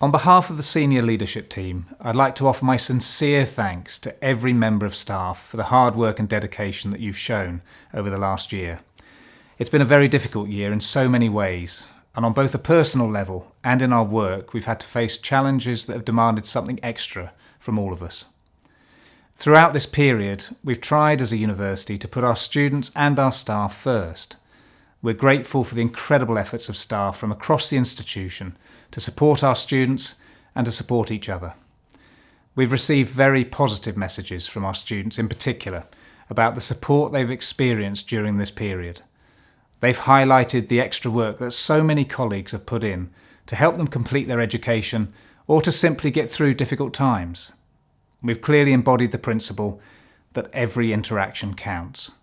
On behalf of the senior leadership team, I'd like to offer my sincere thanks to every member of staff for the hard work and dedication that you've shown over the last year. It's been a very difficult year in so many ways, and on both a personal level and in our work, we've had to face challenges that have demanded something extra from all of us. Throughout this period, we've tried as a university to put our students and our staff first. We're grateful for the incredible efforts of staff from across the institution to support our students and to support each other. We've received very positive messages from our students in particular about the support they've experienced during this period. They've highlighted the extra work that so many colleagues have put in to help them complete their education or to simply get through difficult times. We've clearly embodied the principle that every interaction counts.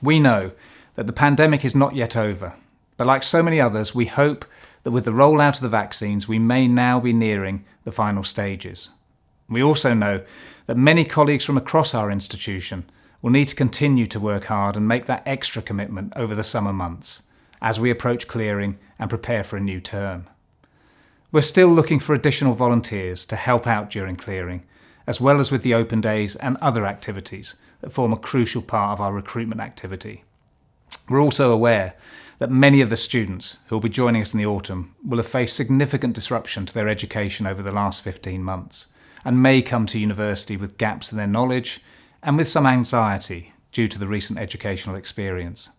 We know that the pandemic is not yet over, but like so many others, we hope that with the rollout of the vaccines, we may now be nearing the final stages. We also know that many colleagues from across our institution will need to continue to work hard and make that extra commitment over the summer months as we approach clearing and prepare for a new term. We're still looking for additional volunteers to help out during clearing, as well as with the open days and other activities that form a crucial part of our recruitment activity. We're also aware that many of the students who will be joining us in the autumn will have faced significant disruption to their education over the last 15 months and may come to university with gaps in their knowledge and with some anxiety due to the recent educational experience.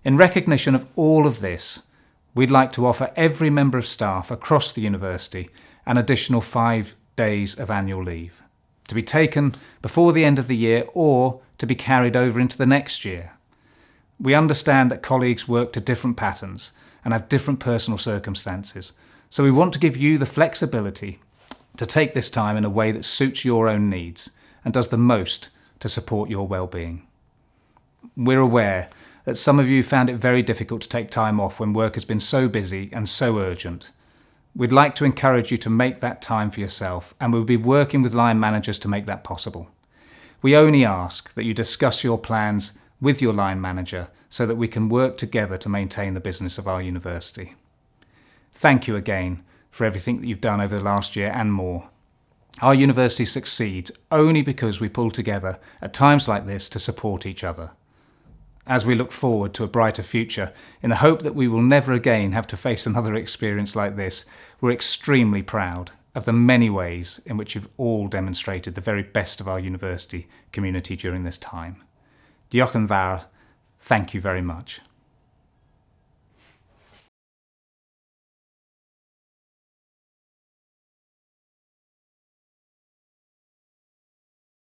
In recognition of all of this, we'd like to offer every member of staff across the university an additional 5 days of annual leave, to be taken before the end of the year or to be carried over into the next year. We understand that colleagues work to different patterns and have different personal circumstances, so we want to give you the flexibility to take this time in a way that suits your own needs and does the most to support your well-being. We're aware that some of you found it very difficult to take time off when work has been so busy and so urgent. We'd like to encourage you to make that time for yourself, and we'll be working with line managers to make that possible. We only ask that you discuss your plans with your line manager so that we can work together to maintain the business of our university. Thank you again for everything that you've done over the last year and more. Our university succeeds only because we pull together at times like this to support each other. As we look forward to a brighter future, in the hope that we will never again have to face another experience like this, we're extremely proud of the many ways in which you've all demonstrated the very best of our university community during this time. Diolch yn fawr. Thank you very much.